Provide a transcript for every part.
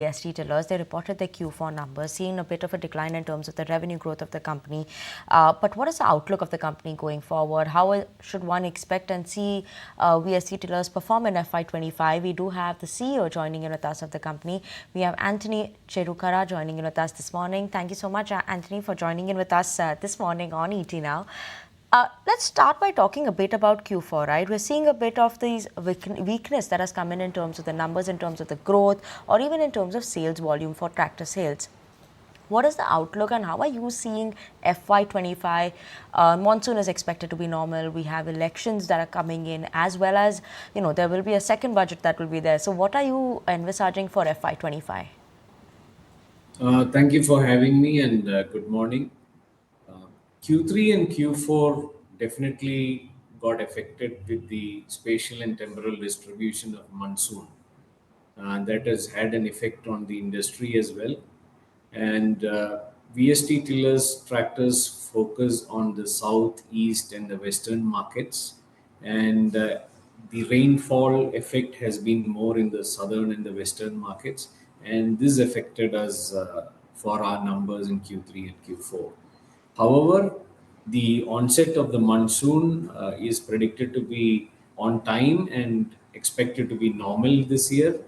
VST Tillers. They reported their Q4 numbers, seeing a bit of a decline in terms of the revenue growth of the company. But what is the outlook of the company going forward? How should one expect and see VST Tillers perform in FY25? We do have the CEO joining in with us of the company. We have Anthony Cherukara joining in with us this morning. Thank you so much, Anthony, for joining in with us this morning on ET Now. Let's start by talking a bit about Q4, right? We're seeing a bit of these weakness that has come in terms of the numbers, in terms of the growth, or even in terms of sales volume for tractor sales. What is the outlook and how are you seeing FY25? Monsoon is expected to be normal. We have elections that are coming in, as well as, there will be a second budget that will be there. So what are you envisaging for FY25? Thank you for having me and good morning. Q3 and Q4 definitely got affected with the spatial and temporal distribution of monsoon. That has had an effect on the industry as well. And VST Tillers tractors focus on the south, east, and the western markets. And the rainfall effect has been more in the southern and the western markets. And this affected us for our numbers in Q3 and Q4. However, the onset of the monsoon is predicted to be on time and expected to be normal this year.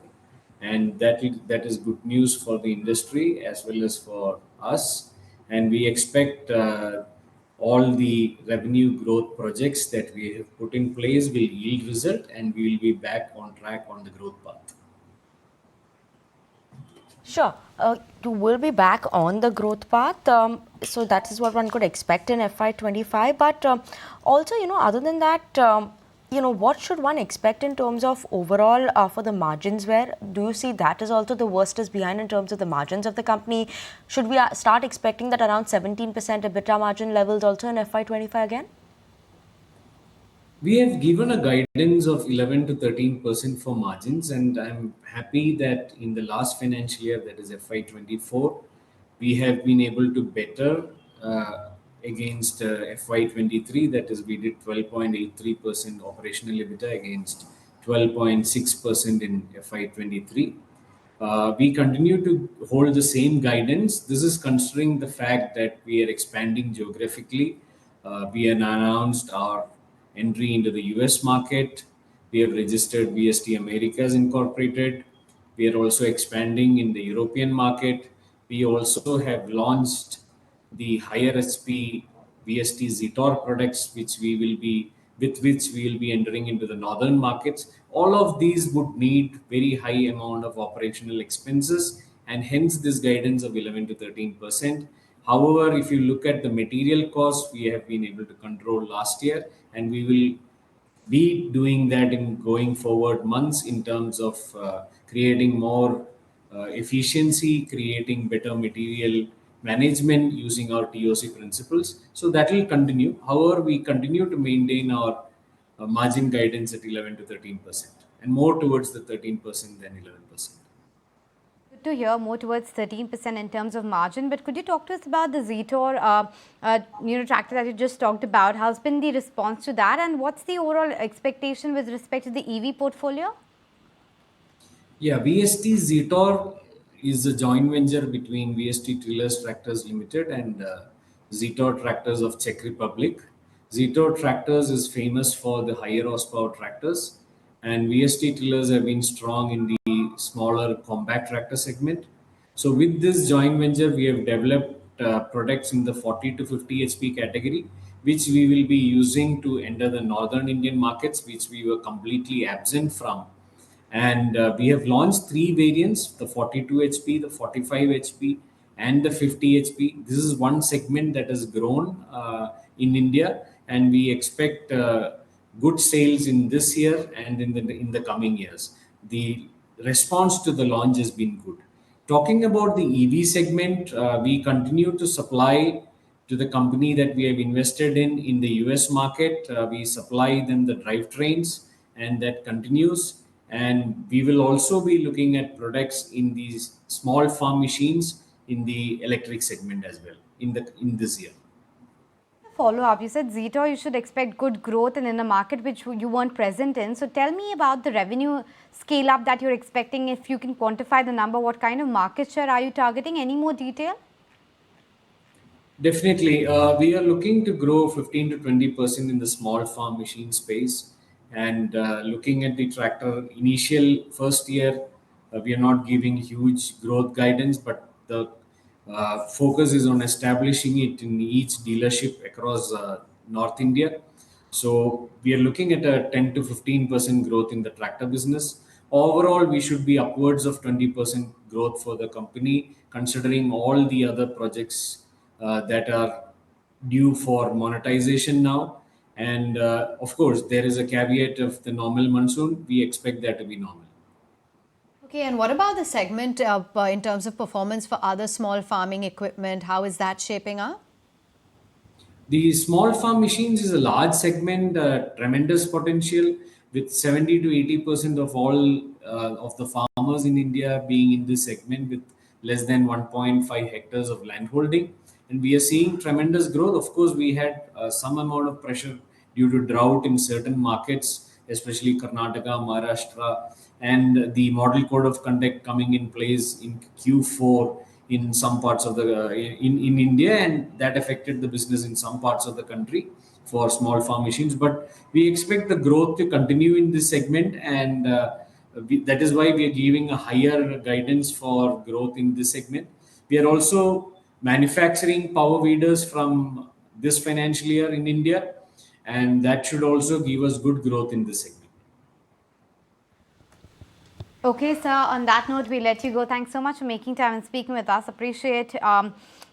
And that is good news for the industry as well as for us. And we expect all the revenue growth projects that we have put in place will yield result, and we will be back on track on the growth path. Sure. You will be back on the growth path. So that is what one could expect in FY25. But also, other than that, what should one expect in terms of overall for the margins? Where do you see that is also the worst is behind in terms of the margins of the company? Should we start expecting that around 17% EBITDA margin levels also in FY25 again? We have given a guidance of 11 to 13% for margins, and I'm happy that in the last financial year, that is FY24, we have been able to better against FY23. That is, we did 12.83% operational EBITDA against 12.6% in FY23. We continue to hold the same guidance. This is considering the fact that we are expanding geographically. We have announced our entry into the US market. We have registered VST Americas Incorporated. We are also expanding in the European market. We also have launched the higher HP VST Zetor products, with which we will be entering into the northern markets. All of these would need very high amount of operational expenses, and hence this guidance of 11 to 13%. However, if you look at the material costs, we have been able to control last year, and we will be doing that in going forward months in terms of creating more efficiency, creating better material management using our TOC principles. So that will continue. However, we continue to maintain our margin guidance at 11 to 13% and more towards the 13% than 11%. Good to hear, more towards 13% in terms of margin. But could you talk to us about the Zetor tractor that you just talked about? How's been the response to that, and what's the overall expectation with respect to the EV portfolio? Yeah, VST Zetor is a joint venture between VST Tillers Tractors Limited and Zetor Tractors of Czech Republic. Zetor Tractors is famous for the higher horsepower tractors, and VST Tillers have been strong in the smaller compact tractor segment. So with this joint venture, we have developed products in the 40 to 50 HP category, which we will be using to enter the northern Indian markets, which we were completely absent from. And we have launched three variants: the 42 HP, the 45 HP, and the 50 HP. This is one segment that has grown in India, and we expect good sales in this year and in the coming years. The response to the launch has been good. Talking about the EV segment, we continue to supply to the company that we have invested in the US market. We supply them the drivetrains, and that continues. And we will also be looking at products in these small farm machines in the electric segment as well in this year. follow-up. You said Zetor, you should expect good growth and in a market which you weren't present in. So tell me about the revenue scale-up that you're expecting. If you can quantify the number, what kind of market share are you targeting? Any more detail? Definitely. We are looking to grow 15 to 20% in the small farm machine space. And looking at the tractor initial first year, we are not giving huge growth guidance, but the focus is on establishing it in each dealership across North India. So we are looking at a 10 to 15% growth in the tractor business. Overall, we should be upwards of 20% growth for the company, considering all the other projects that are due for monetization now. And of course, there is a caveat of the normal monsoon. We expect that to be normal. Okay, and what about the segment in terms of performance for other small farming equipment? How is that shaping up? The small farm machines is a large segment, tremendous potential, with 70 to 80% of all of the farmers in India being in this segment with less than 1.5 hectares of land holding. And we are seeing tremendous growth. Of course, we had some amount of pressure due to drought in certain markets, especially Karnataka, Maharashtra, and the model code of conduct coming in place in Q4 in some parts of the in India, and that affected the business in some parts of the country for small farm machines. But we expect the growth to continue in this segment, and that is why we are giving a higher guidance for growth in this segment. We are also manufacturing power weeders from this financial year in India, and that should also give us good growth in this segment. Okay, sir. On that note, we let you go. Thanks so much for making time and speaking with us. Appreciate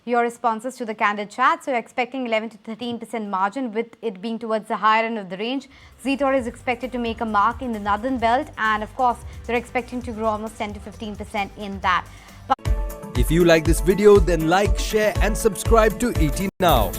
your responses to the candid chat. So, you're expecting 11 to 13% margin, with it being towards the higher end of the range. Zetor is expected to make a mark in the northern belt, and of course, they're expecting to grow almost 10 to 15% in that. If you like this video, then like, share, and subscribe to ET Now.